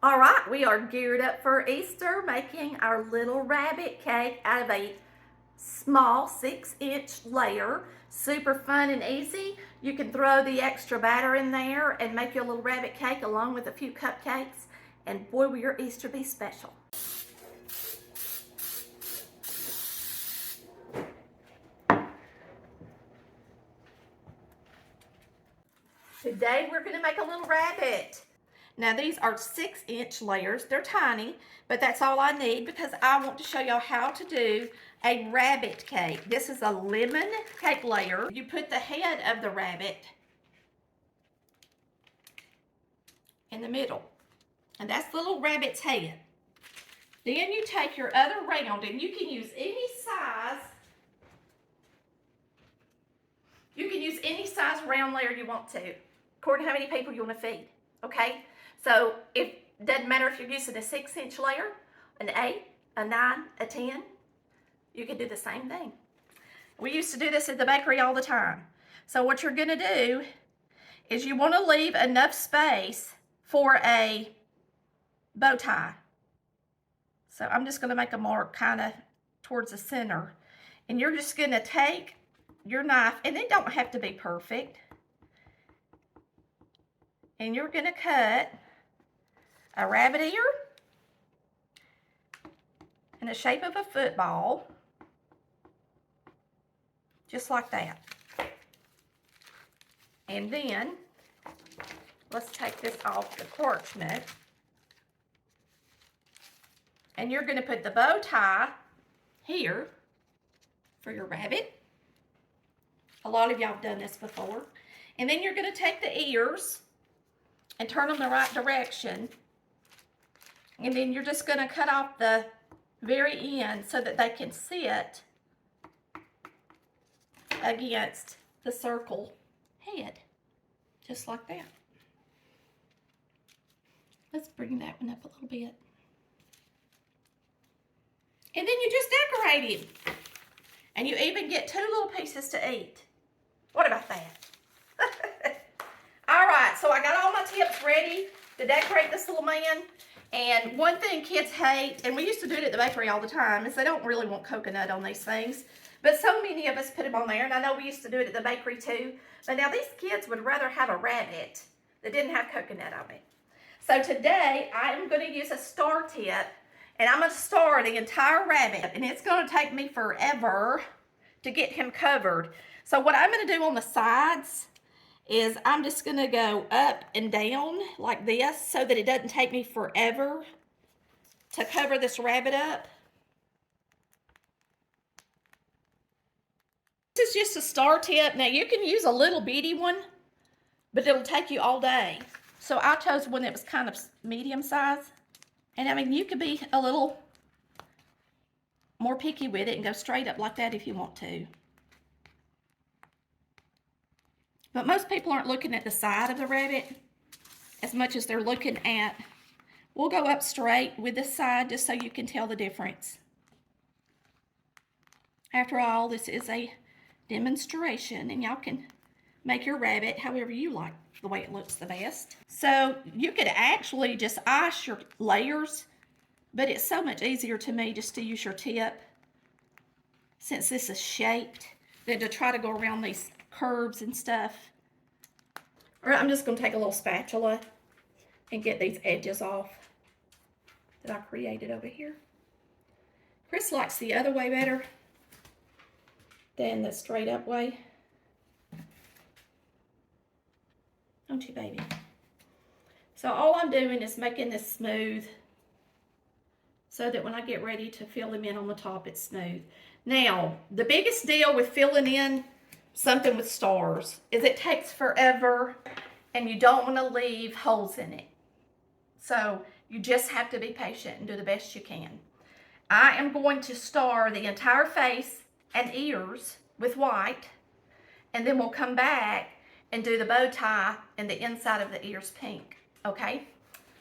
All right, we are geared up for Easter, making our little rabbit cake out of a small 6-inch layer. Super fun and easy. You can throw the extra batter in there and make your little rabbit cake along with a few cupcakes. And boy, will your Easter be special. Today we're gonna make a little rabbit. Now these are 6-inch layers. They're tiny, but that's all I need because I want to show y'all how to do a rabbit cake. This is a lemon cake layer. You put the head of the rabbit in the middle, and that's the little rabbit's head. Then you take your other round, and you can use any size. You can use any size round layer you want to, according to how many people you want to feed, okay? So it doesn't matter if you're using a 6-inch layer, an 8, a 9, a 10, you can do the same thing. We used to do this at the bakery all the time. So what you're gonna do is you wanna leave enough space for a bow tie. So I'm just gonna make a mark kind of towards the center. And you're just gonna take your knife, and it don't have to be perfect. And you're gonna cut a rabbit ear in the shape of a football, just like that. And then let's take this off the parchment. And you're gonna put the bow tie here for your rabbit. A lot of y'all have done this before. And then you're gonna take the ears and turn them the right direction. And then you're just gonna cut off the very end so that they can sit against the circle head, just like that. Let's bring that one up a little bit. And then you just decorate him. And you even get 2 little pieces to eat. What about that? All right, so I got all my tips ready to decorate this little man. And one thing kids hate, and we used to do it at the bakery all the time, is they don't really want coconut on these things. But so many of us put them on there, and I know we used to do it at the bakery too. But now these kids would rather have a rabbit that didn't have coconut on it. So today, I am going to use a star tip, and I'm going to star the entire rabbit. And it's going to take me forever to get him covered. So what I'm going to do on the sides is I'm just going to go up and down like this so that it doesn't take me forever to cover this rabbit up. This is just a star tip. Now you can use a little bitty one, but it'll take you all day. So I chose one that was kind of medium size. And I mean, you could be a little more picky with it and go straight up like that if you want to. But most people aren't looking at the side of the rabbit as much as they're looking at, we'll go up straight with this side just so you can tell the difference. After all, this is a demonstration, and y'all can make your rabbit however you like, the way it looks the best. So you could actually just ice your layers, but it's so much easier to me just to use your tip since this is shaped than to try to go around these curves and stuff. All right, I'm just going to take a little spatula and get these edges off that I created over here. Chris likes the other way better than the straight up way. Don't you, baby? So all I'm doing is making this smooth so that when I get ready to fill them in on the top, it's smooth. Now, the biggest deal with filling in something with stars is it takes forever and you don't want to leave holes in it. So you just have to be patient and do the best you can. I am going to star the entire face and ears with white, and then we'll come back and do the bow tie and the inside of the ears pink, okay?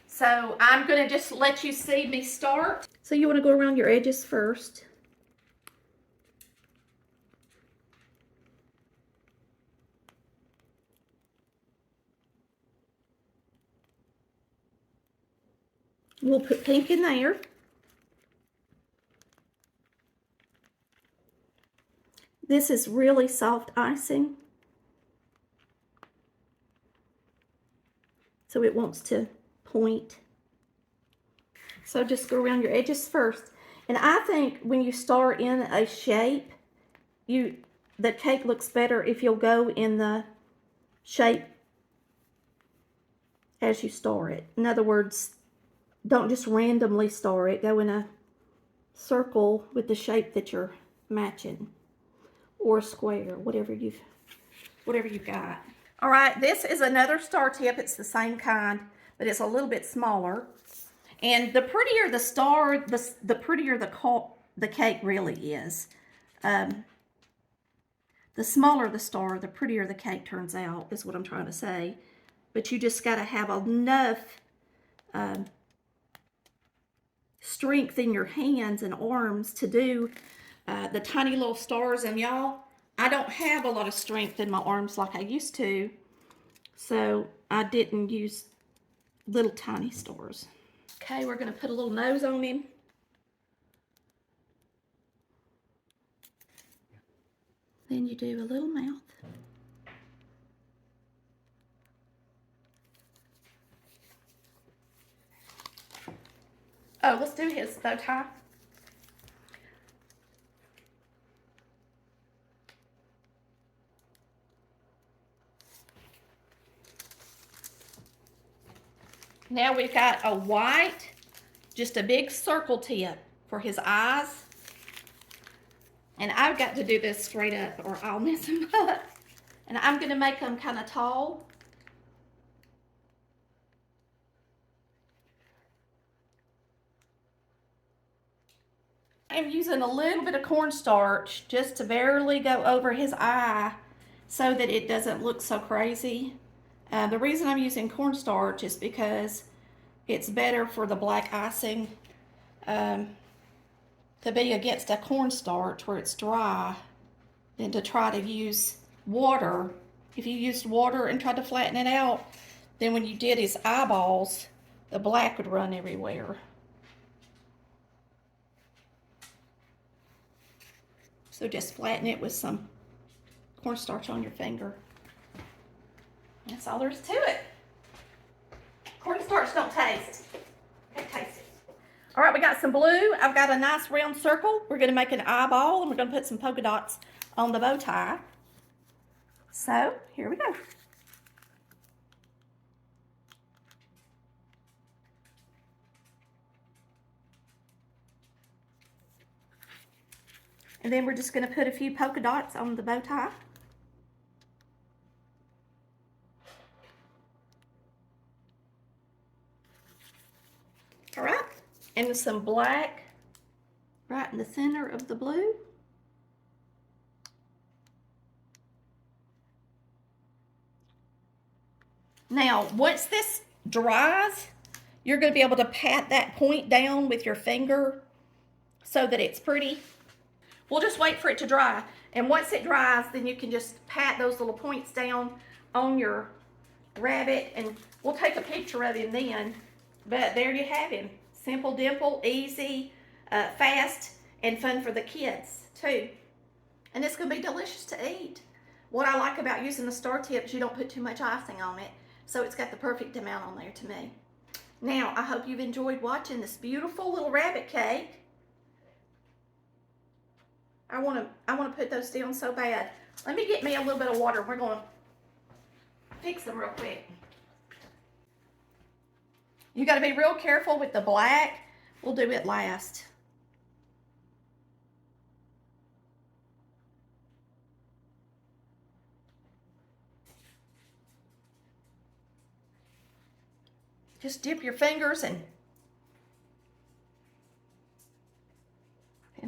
So I'm going to just let you see me start. So you want to go around your edges first. We'll put pink in there. This is really soft icing, so it wants to point. So just go around your edges first. And I think when you start in a shape, the cake looks better if you'll go in the shape as you star it. In other words, don't just randomly star it. Go in a circle with the shape that you're matching, or a square, whatever you've got. All right, this is another star tip. It's the same kind, but it's a little bit smaller. And the prettier the star, the prettier the cake really is. The smaller the star, the prettier the cake turns out, is what I'm trying to say. But you just got to have enough strength in your hands and arms to do the tiny little stars. And y'all, I don't have a lot of strength in my arms like I used to, so I didn't use little tiny stars. Okay, we're going to put a little nose on him. Then you do a little mouth. Oh, let's do his bow tie. Now we've got a white, just a big circle tip for his eyes. And I've got to do this straight up or I'll mess him up. And I'm going to make them kind of tall. I'm using a little bit of cornstarch just to barely go over his eye so that it doesn't look so crazy. The reason I'm using cornstarch is because it's better for the black icing to be against a cornstarch where it's dry than to try to use water. If you used water and tried to flatten it out, then when you did his eyeballs, the black would run everywhere. So just flatten it with some cornstarch on your finger. That's all there is to it. Cornstarch don't taste. Okay, taste it. All right, we got some blue. I've got a nice round circle. We're going to make an eyeball, and we're going to put some polka dots on the bow tie. So here we go. And then we're just going to put a few polka dots on the bow tie. All right, and some black right in the center of the blue. Now, once this dries, you're going to be able to pat that point down with your finger so that it's pretty. We'll just wait for it to dry. And once it dries, then you can just pat those little points down on your rabbit, and we'll take a picture of him then. But there you have him. Simple dimple, easy, fast, and fun for the kids too. And it's going to be delicious to eat. What I like about using the star tip is you don't put too much icing on it. So it's got the perfect amount on there to me. Now, I hope you've enjoyed watching this beautiful little rabbit cake. I want to put those down so bad. Let me get me a little bit of water. We're going to fix them real quick. You got to be real careful with the black. We'll do it last. Just dip your fingers and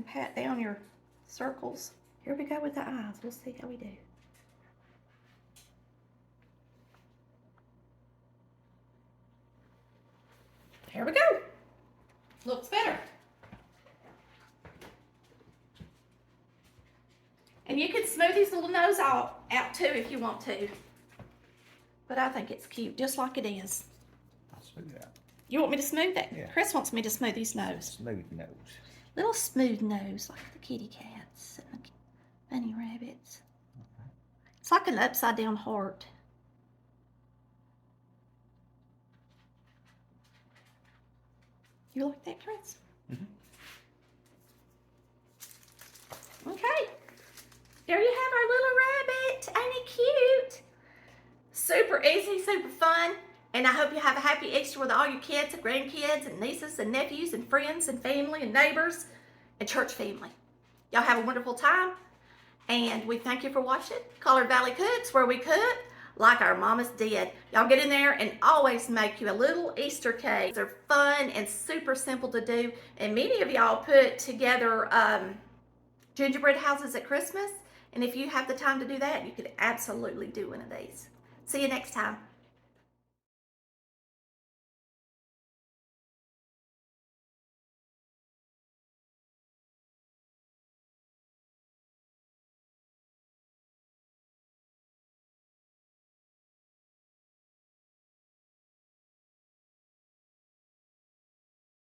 pat down your circles. Here we go with the eyes. We'll see how we do. Here we go. Looks better. And you can smooth his little nose out too if you want to. But I think it's cute, just like it is. I'll smooth it out. You want me to smooth that? Yeah. Chris wants me to smooth his nose. Smooth nose. Little smooth nose, like the kitty cats and the bunny rabbits. Okay. It's like an upside down heart. You like that, Chris? Mm-hmm. Okay. There you have our little rabbit. Ain't he cute? Super easy, super fun. And I hope you have a happy Easter with all your kids and grandkids and nieces and nephews and friends and family and neighbors and church family. Y'all have a wonderful time. And we thank you for watching Collard Valley Cooks, where we cook like our mamas did. Y'all get in there and always make you a little Easter cake. They're fun and super simple to do. And many of y'all put together gingerbread houses at Christmas. And if you have the time to do that, you could absolutely do one of these. See you next time.